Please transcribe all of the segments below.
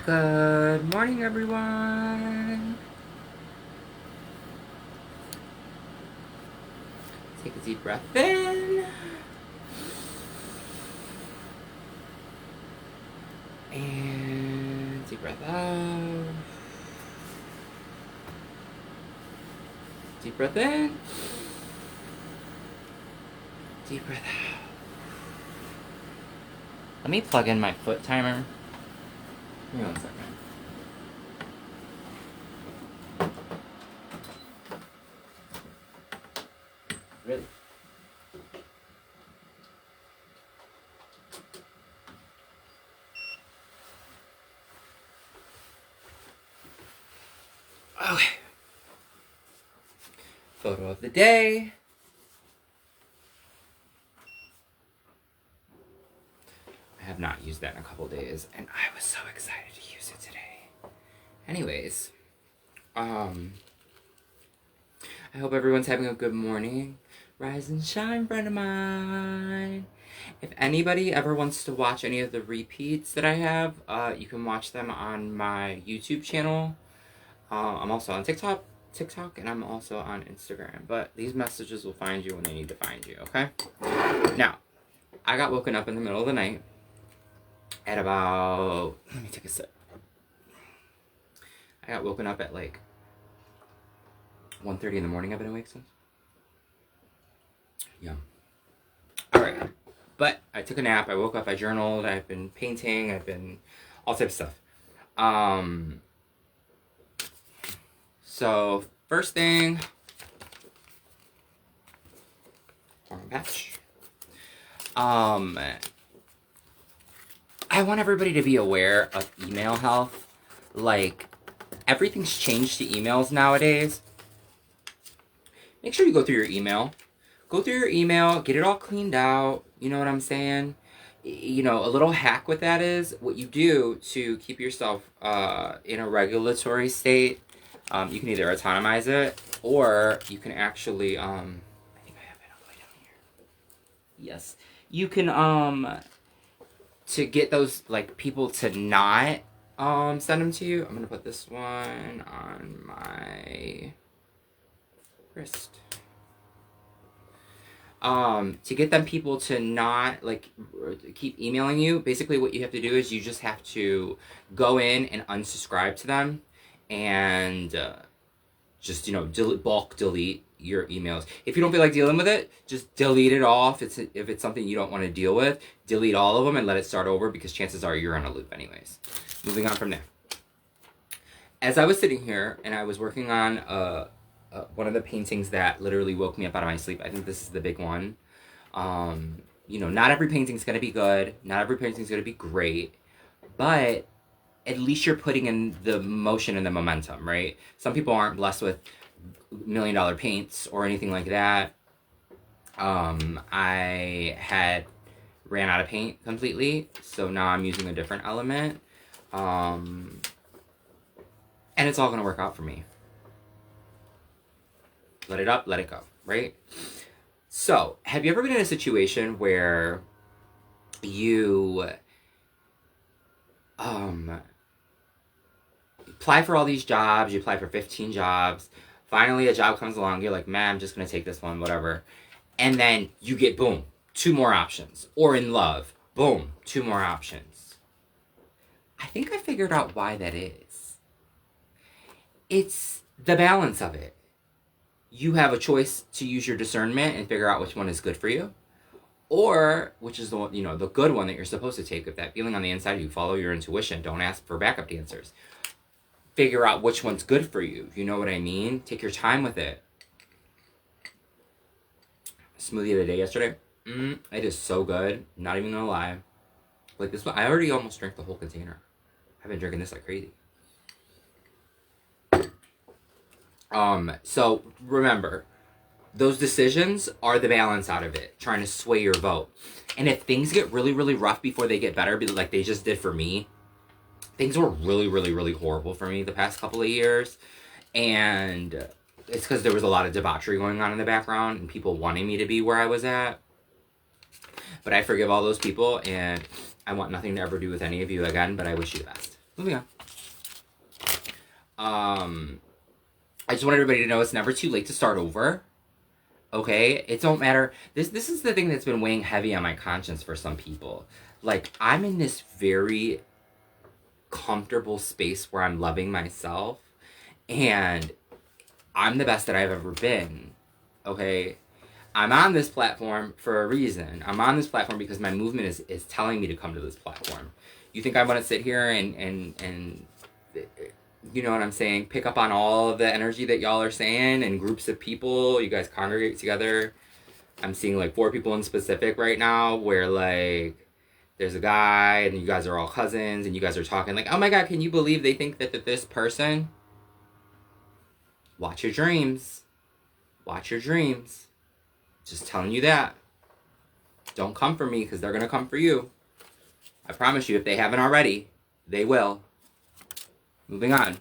Good morning, everyone. Take a deep breath in. And deep breath out. Deep breath in. Deep breath out. Let me plug in my foot timer. Give me 1 second. Really? Okay. Photo of the day. I have not used that in a couple days, and I was so excited to use it today. Anyways, I hope everyone's having a good morning. Rise and shine, friend of mine. If anybody ever wants to watch any of the repeats that I have, you can watch them on my YouTube channel. I'm also on TikTok, and I'm also on Instagram. But these messages will find you when they need to find you, okay? Now, I got woken up in the middle of the night at about... Let me take a sip. I got woken up at like 1:30 in the morning. I've been awake since. Yeah. Alright. But I took a nap, I woke up, I journaled, I've been painting, I've been all types of stuff. So first thing, patch. I want everybody to be aware of email health. Like, everything's changed to emails nowadays. Make sure you go through your email. Go through your email, get it all cleaned out. You know what I'm saying? You know, a little hack with that is what you do to keep yourself in a regulatory state. You can either autonomize it, or you can actually, I think I have it all the way down here. Yes. You can, to get those, like, people to not, send them to you. I'm gonna put this one on my wrist. To get them people to not, like, keep emailing you, basically what you have to do is you just have to go in and unsubscribe to them, and just, you know, bulk delete your emails. If you don't feel like dealing with it, just delete it off. If it's something you don't want to deal with, delete all of them and let it start over, because chances are you're on a loop anyways. Moving on from there. As I was sitting here and I was working on one of the paintings that literally woke me up out of my sleep, I think this is the big one. You know, not every painting's going to be good. Not every painting's going to be great. But at least you're putting in the motion and the momentum, right? Some people aren't blessed with $1 million paints or anything like that. I had ran out of paint completely, so now I'm using a different element. And it's all going to work out for me. Let it up, let it go, right? So, have you ever been in a situation where you apply for all these jobs, you apply for 15 jobs, finally a job comes along, you're like, man, I'm just gonna take this one, whatever. And then you get, boom, 2 more options. Or in love, boom, 2 more options. I think I figured out why that is. It's the balance of it. You have a choice to use your discernment and figure out which one is good for you. Or, which is the one, you know, the good one that you're supposed to take with that feeling on the inside of you. Follow your intuition. Don't ask for backup dancers. Figure out which one's good for you. You know what I mean? Take your time with it. Smoothie of the day yesterday. It is so good. Not even gonna lie. Like this one, I already almost drank the whole container. I've been drinking this like crazy. So remember, those decisions are the balance out of it, trying to sway your vote. And if things get really, really rough before they get better, like they just did for me, things were really, really, really horrible for me the past couple of years. And it's because there was a lot of debauchery going on in the background and people wanting me to be where I was at. But I forgive all those people, and I want nothing to ever do with any of you again, but I wish you the best. Moving on. I just want everybody to know it's never too late to start over. Okay? It don't matter. This is the thing that's been weighing heavy on my conscience for some people. Like, I'm in this very comfortable space where I'm loving myself, and I'm the best that I've ever been. Okay? I'm on this platform for a reason. I'm on this platform because my movement is telling me to come to this platform. You think I want to sit here and you know what I'm saying, pick up on all of the energy that y'all are saying and groups of people, you guys congregate together? I'm seeing like 4 people in specific right now where like there's a guy and you guys are all cousins and you guys are talking like, oh my God, can you believe they think that this person? Watch your dreams. Watch your dreams. Just telling you that. Don't come for me because they're going to come for you. I promise you, if they haven't already, they will. Moving on.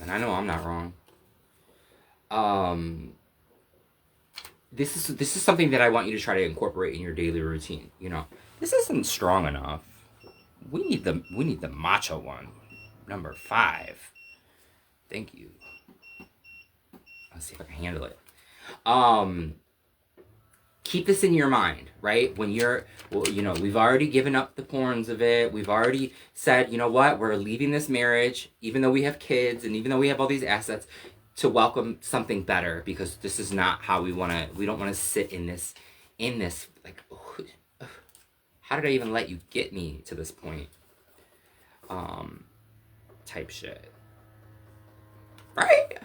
And I know I'm not wrong. This is something that I want you to try to incorporate in your daily routine. You know, this isn't strong enough. We need the matcha one. Number 5. Thank you. Let's see if I can handle it. Keep this in your mind, right? When you're, well, you know, we've already given up the porns of it. We've already said, you know what? We're leaving this marriage, even though we have kids and even though we have all these assets, to welcome something better, because this is not how we don't want to sit in this, like, how did I even let you get me to this point? Type shit. Right?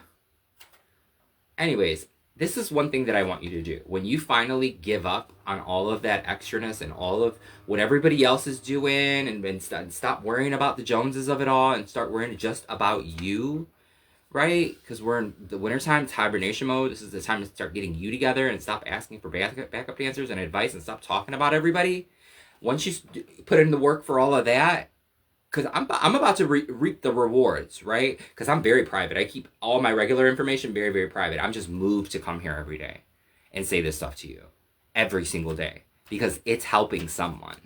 Anyways, this is one thing that I want you to do. When you finally give up on all of that extraness and all of what everybody else is doing and stop worrying about the Joneses of it all and start worrying just about you, right? Because we're in the wintertime, it's hibernation mode. This is the time to start getting you together and stop asking for backup dancers and advice and stop talking about everybody. Once you put in the work for all of that, because I'm about to reap the rewards, right? Because I'm very private. I keep all my regular information very, very private. I'm just moved to come here every day and say this stuff to you every single day because it's helping someone.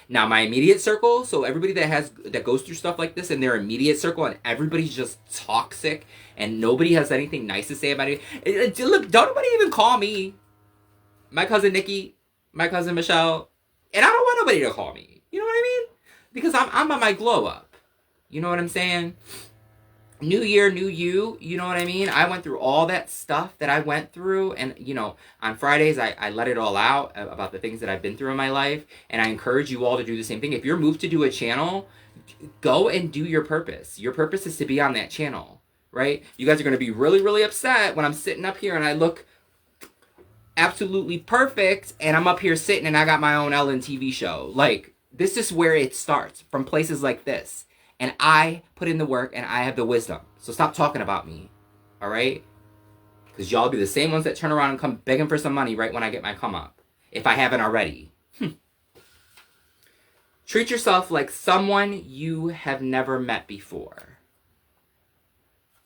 Now, my immediate circle, so everybody that goes through stuff like this in their immediate circle and everybody's just toxic and nobody has anything nice to say about it. Look, don't nobody even call me, my cousin Nikki, my cousin Michelle, and I don't want nobody to call me. You know what I mean? Because I'm on my glow up. You know what I'm saying? New year, new you. You know what I mean? I went through all that stuff that I went through. And, you know, on Fridays, I let it all out about the things that I've been through in my life. And I encourage you all to do the same thing. If you're moved to do a channel, go and do your purpose. Your purpose is to be on that channel, right? You guys are going to be really, really upset when I'm sitting up here and I look absolutely perfect. And I'm up here sitting and I got my own Ellen TV show. Like, this is where it starts, from places like this. And I put in the work and I have the wisdom. So stop talking about me. All right? Because y'all be the same ones that turn around and come begging for some money right when I get my come up. If I haven't already. Treat yourself like someone you have never met before.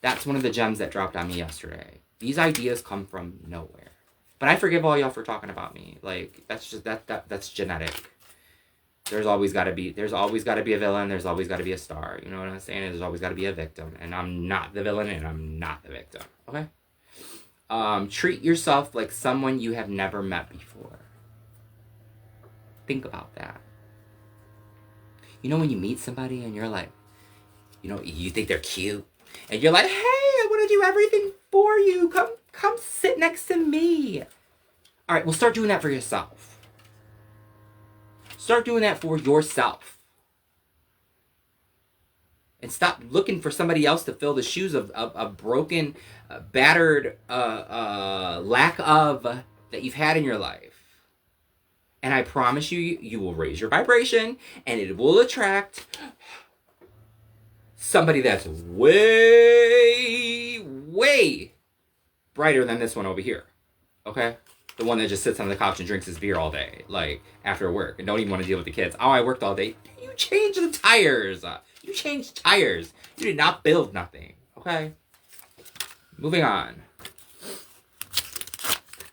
That's one of the gems that dropped on me yesterday. These ideas come from nowhere. But I forgive all y'all for talking about me. Like, that's just, that's genetic. There's always got to be a villain. There's always got to be a star. You know what I'm saying? There's always got to be a victim. And I'm not the villain and I'm not the victim. Okay? Treat yourself like someone you have never met before. Think about that. You know when you meet somebody and you're like, you know, you think they're cute. And you're like, hey, I want to do everything for you. Come sit next to me. All right, well, start doing that for yourself. Start doing that for yourself. And stop looking for somebody else to fill the shoes of broken, battered lack of that you've had in your life. And I promise you, you will raise your vibration and it will attract somebody that's way, way brighter than this one over here. Okay? The one that just sits on the couch and drinks his beer all day, like, after work, and don't even want to deal with the kids. Oh, I worked all day. You changed the tires. You changed tires. You did not build nothing. Okay? Moving on.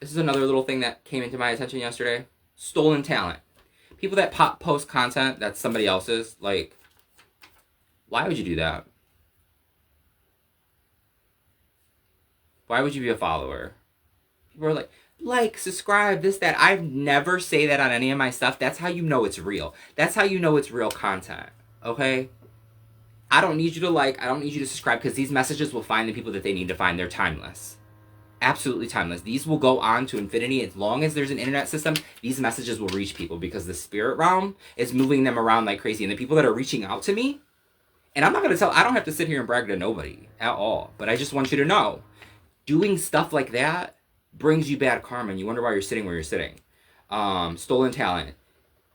This is another little thing that came into my attention yesterday. Stolen talent. People that post content that's somebody else's, like, why would you do that? Why would you be a follower? People are like, subscribe, this, that. I never say that on any of my stuff. That's how you know it's real. That's how you know it's real content. Okay? I don't need you to like, I don't need you to subscribe, because these messages will find the people that they need to find. They're timeless. Absolutely timeless. These will go on to infinity. As long as there's an internet system, these messages will reach people, because the spirit realm is moving them around like crazy. And the people that are reaching out to me, and I'm not going to I don't have to sit here and brag to nobody at all, but I just want you to know, doing stuff like that brings you bad karma, and you wonder why you're sitting where you're sitting. Stolen talent.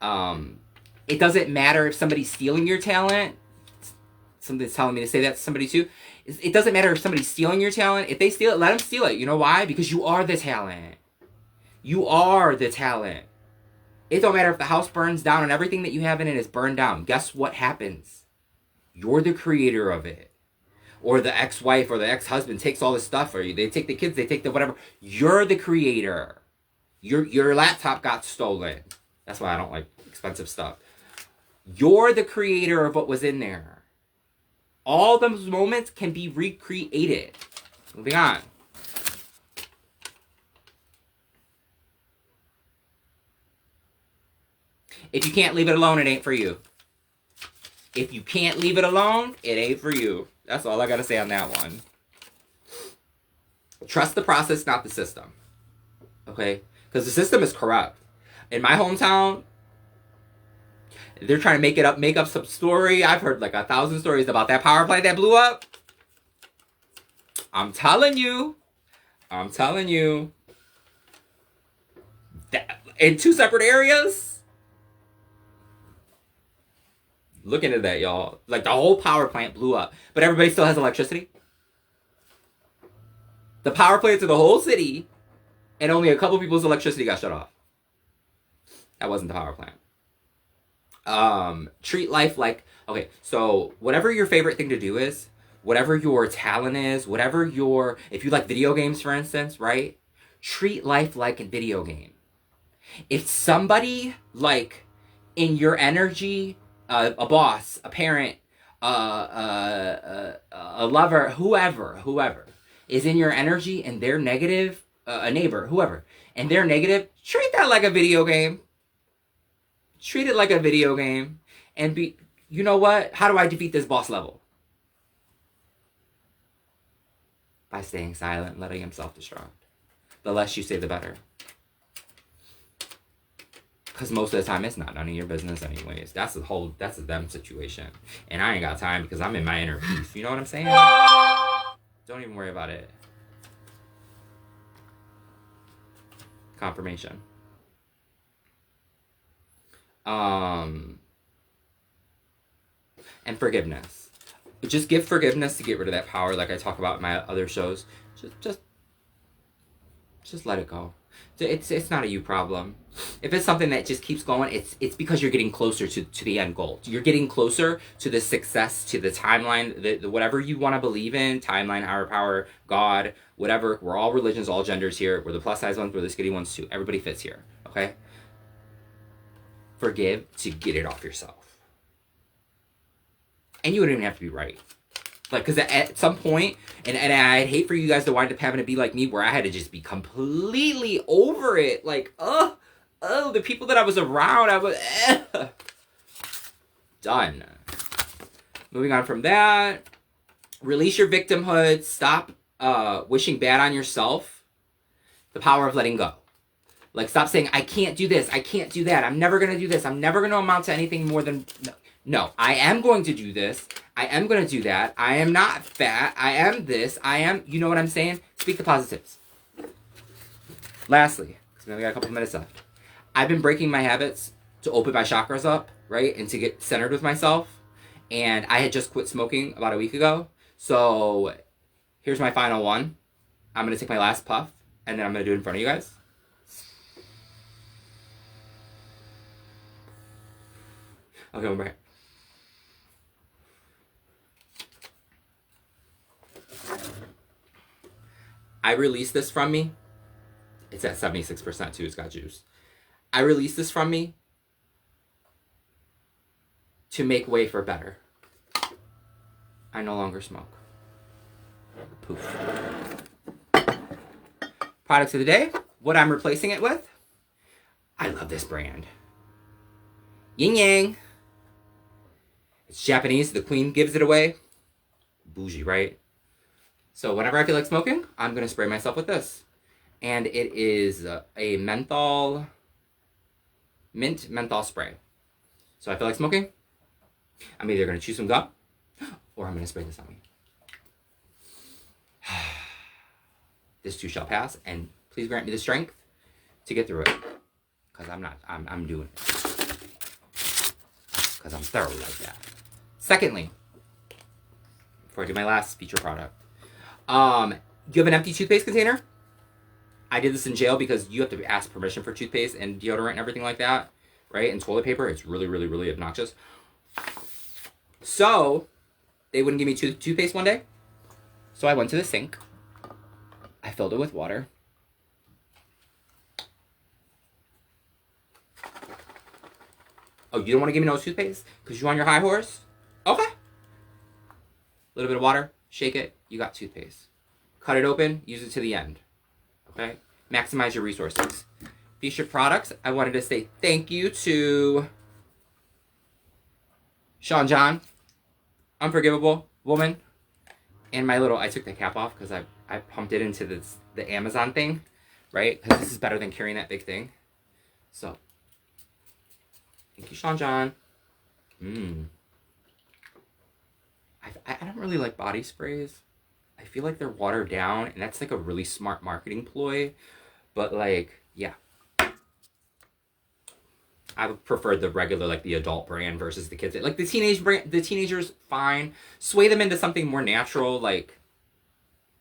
It doesn't matter if somebody's stealing your talent. Something's telling me to say that to somebody too. It doesn't matter if somebody's stealing your talent. If they steal it, let them steal it. You know why? Because you are the talent. You are the talent. It don't matter if the house burns down and everything that you have in it is burned down. Guess what happens? You're the creator of it. Or the ex-wife or the ex-husband takes all this stuff, or they take the kids, they take the whatever. You're the creator. Your laptop got stolen. That's why I don't like expensive stuff. You're the creator of what was in there. All those moments can be recreated. Moving on. If you can't leave it alone, it ain't for you. If you can't leave it alone, it ain't for you. That's all I gotta say on that one. Trust the process, not the system. Okay? Because the system is corrupt. In my hometown, they're trying to make up some story. I've heard like 1,000 stories about that power plant that blew up. I'm telling you. That, in 2 separate areas. Look into that, y'all. Like, the whole power plant blew up. But everybody still has electricity. The power plant to the whole city, and only a couple people's electricity got shut off. That wasn't the power plant. Treat life like... Okay, so whatever your favorite thing to do is, whatever your talent is, whatever your... If you like video games, for instance, right? Treat life like a video game. If somebody, like, in your energy... a boss, a parent, a lover, whoever is in your energy and they're negative, a neighbor, whoever, and they're negative, treat that like a video game. Treat it like a video game. And be, you know what? How do I defeat this boss level? By staying silent and letting him self-destruct. The less you say, the better. Because most of the time, it's not none of your business anyways. That's a them situation. And I ain't got time because I'm in my inner peace. You know what I'm saying? Don't even worry about it. Confirmation. And forgiveness. Just give forgiveness to get rid of that power, like I talk about in my other shows. Just let it go. It's not a you problem. If it's something that just keeps going, it's because you're getting closer to the end goal. You're getting closer to the success, to the timeline, the whatever you want to believe in, timeline, higher power, God, whatever. We're all religions, all genders here. We're the plus size ones, we're the skinny ones too. Everybody fits here, okay? Forgive to get it off yourself. And you wouldn't even have to be right. Like, because at some point, and I'd hate for you guys to wind up having to be like me, where I had to just be completely over it. Like, the people that I was around, I was, done. Moving on from that, release your victimhood. Stop wishing bad on yourself. The power of letting go. Like, stop saying, I can't do this, I can't do that, I'm never going to do this, I'm never going to amount to anything more than... No, I am going to do this. I am going to do that. I am not fat. I am this. I am... You know what I'm saying? Speak the positives. Lastly, because we only got a couple minutes left. I've been breaking my habits to open my chakras up, right? And to get centered with myself. And I had just quit smoking about a week ago. So here's my final one. I'm going to take my last puff. And then I'm going to do it in front of you guys. Okay, we're back. I release this from me. It's at 76% too. It's got juice. I release this from me. to make way for better. I no longer smoke. Poof. Products of the day, what I'm replacing it with. I love this brand. Yin Yang. It's Japanese, the queen gives it away. Bougie, right? So whenever I feel like smoking, I'm going to spray myself with this. And it is a mint menthol spray. So I feel like smoking, I'm either going to chew some gum or I'm going to spray this on me. This too shall pass, and please grant me the strength to get through it. Because I'm doing it. Because I'm thorough like that. Secondly, before I do my last feature product, you have an empty toothpaste container? I did this in jail because you have to ask permission for toothpaste and deodorant and everything like that, right? And toilet paper, it's really, really, really obnoxious. So, they wouldn't give me toothpaste one day. So I went to the sink. I filled it with water. Oh, you don't want to give me no toothpaste? Because you're on your high horse? Okay. A little bit of water, shake it, you got toothpaste. Cut it open, use it to the end. Okay? Maximize your resources. Featured products, I wanted to say thank you to Sean John, Unforgivable Woman, and my little, I took the cap off because I pumped it into the Amazon thing, right? Because this is better than carrying that big thing. So, thank you, Sean John. I don't really like body sprays. I feel like they're watered down, and that's like a really smart marketing ploy. But like, yeah. I would prefer the regular, like the adult brand versus the kids. Like the teenage brand, the teenagers, fine. Sway them into something more natural, like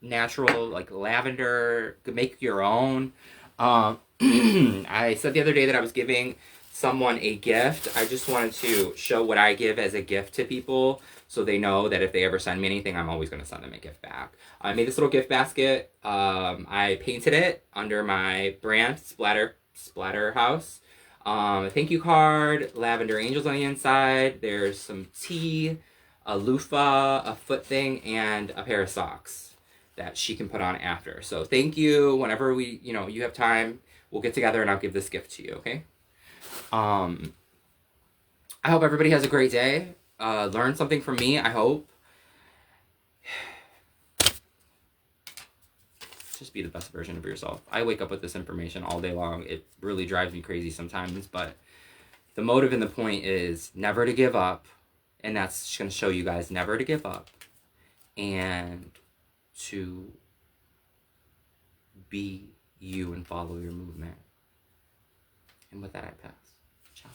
lavender. Make your own. I said the other day that I was giving someone a gift. I just wanted to show what I give as a gift to people so they know that if they ever send me anything, I'm always going to send them a gift back. I made this little gift basket. I painted it under my brand, Splatter House. A thank you card, lavender angels on the inside. There's some tea, a loofah, a foot thing, and a pair of socks that she can put on after. So thank you. Whenever you have time, we'll get together and I'll give this gift to you, okay? I hope everybody has a great day. Learn something from me, I hope. Just be the best version of yourself. I wake up with this information all day long. It really drives me crazy sometimes, but the motive and the point is never to give up. And that's going to show you guys never to give up and to be you and follow your movement. And with that, I pass. Ciao.